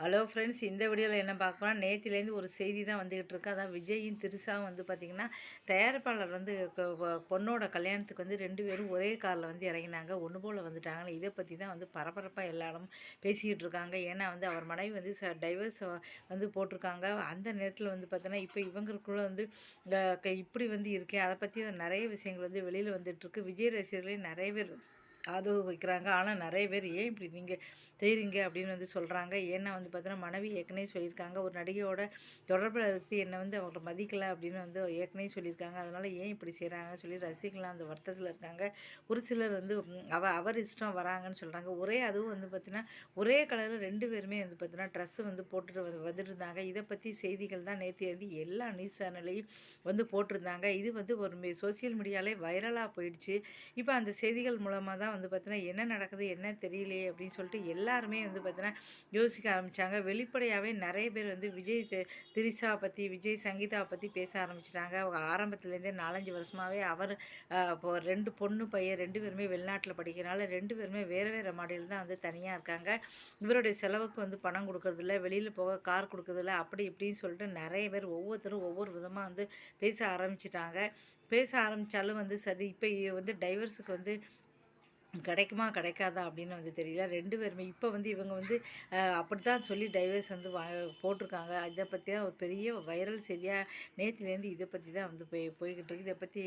Hello friends, இந்த வீடியோவில் என்ன பார்க்கலாம், நேத்திலேருந்து ஒரு செய்தி தான் வந்துகிட்டு இருக்கு. அதான் விஜயும் திரிஷாவும் வந்து பார்த்திங்கன்னா, தயாரிப்பாளர் வந்து பொண்ணோட கல்யாணத்துக்கு வந்து 2 பேரும் ஒரே காரில் வந்து இறங்கினாங்க, ஒன்று போல் வந்துட்டாங்க. இதை பற்றி தான் வந்து பரபரப்பாக எல்லா இடமும் பேசிக்கிட்டு இருக்காங்க. ஏன்னா வந்து அவர் மனைவி வந்து டைவர்ஸ் வந்து போட்டிருக்காங்க. அந்த நேரத்தில் வந்து பார்த்தோன்னா இப்போ இவங்களுக்குள்ள வந்து இப்படி வந்து இருக்கே, அதை பற்றி நிறைய விஷயங்கள் வந்து வெளியில் வந்துட்டுருக்கு. விஜய் ரசிகர்களே நிறைய பேர் ஆதரவு வைக்கிறாங்க. ஆனால் நிறைய பேர் ஏன் இப்படி நீங்கள் செய்கிறீங்க அப்படின்னு வந்து சொல்கிறாங்க. ஏன்னா வந்து பார்த்தீங்கன்னா, மனைவி ஏற்கனவே சொல்லியிருக்காங்க, ஒரு நடிகையோட தொடர்பில் இருக்கு என்னை வந்து அவங்கள மதிக்கலை அப்படின்னு வந்து ஏற்கனவே சொல்லியிருக்காங்க. அதனால் ஏன் இப்படி செய்கிறாங்கன்னு சொல்லி ரசிகலாம் அந்த வருத்தத்தில் இருக்காங்க. ஒரு சிலர் வந்து அவர் இஷ்டம் வராங்கன்னு சொல்கிறாங்க. அதுவும் வந்து பார்த்தீங்கன்னா, ஒரே கலரில் 2 பேருமே வந்து பார்த்தீங்கன்னா ட்ரெஸ்ஸு வந்து போட்டுட்டு வந்துட்டு இருந்தாங்க. இதை பற்றி செய்திகள் தான் நேற்று வந்து எல்லா நியூஸ் சேனல்லையும் வந்து போட்டிருந்தாங்க. இது வந்து ஒரு சோசியல் மீடியாலே வைரலாக போயிடுச்சு. இப்போ அந்த செய்திகள் மூலமாக தான் வந்து பார்த்தீங்கன்னா, என்ன நடக்குது என்ன தெரியலையே அப்படின்னு சொல்லிட்டு எல்லாருமே வந்து பார்த்தீங்கன்னா யோசிக்க ஆரம்பித்தாங்க. வெளிப்படையாகவே நிறைய பேர் வந்து திரிஷா பற்றி, விஜய் சங்கீதாவை பற்றி பேச ஆரம்பிச்சிட்டாங்க. அவங்க ஆரம்பத்துலேருந்தே 4-5 வருஷமாகவே அவர் இப்போ 2 பொண்ணு பையன் 2 பேருமே வெளிநாட்டில் படிக்கிறனால 2 பேருமே வேறு வேறு மாநிலம் தான் வந்து தனியாக இருக்காங்க. இவருடைய செலவுக்கு வந்து பணம் கொடுக்கறதில்ல, வெளியில் போக கார் கொடுக்கறதில்ல, அப்படி இப்படின்னு சொல்லிட்டு நிறைய பேர் ஒவ்வொருத்தரும் ஒவ்வொரு விதமாக வந்து பேச ஆரம்பிச்சிட்டாங்க. பேச ஆரம்பித்தாலும் வந்து சரி, இப்போ வந்து டைவர்ஸுக்கு வந்து கிடைக்குமா கிடைக்காதா அப்படின்னு வந்து தெரியல. 2 பேருமே இப்போ வந்து இவங்க வந்து அப்படித்தான் சொல்லி டைவர்ஸ் வந்து போட்டிருக்காங்க. இதை பற்றி தான் ஒரு பெரிய வைரல் செய்தியாக நேற்றுலேருந்து இதை பற்றி தான் வந்து போய்கிட்டு இருக்கு. இதை பற்றி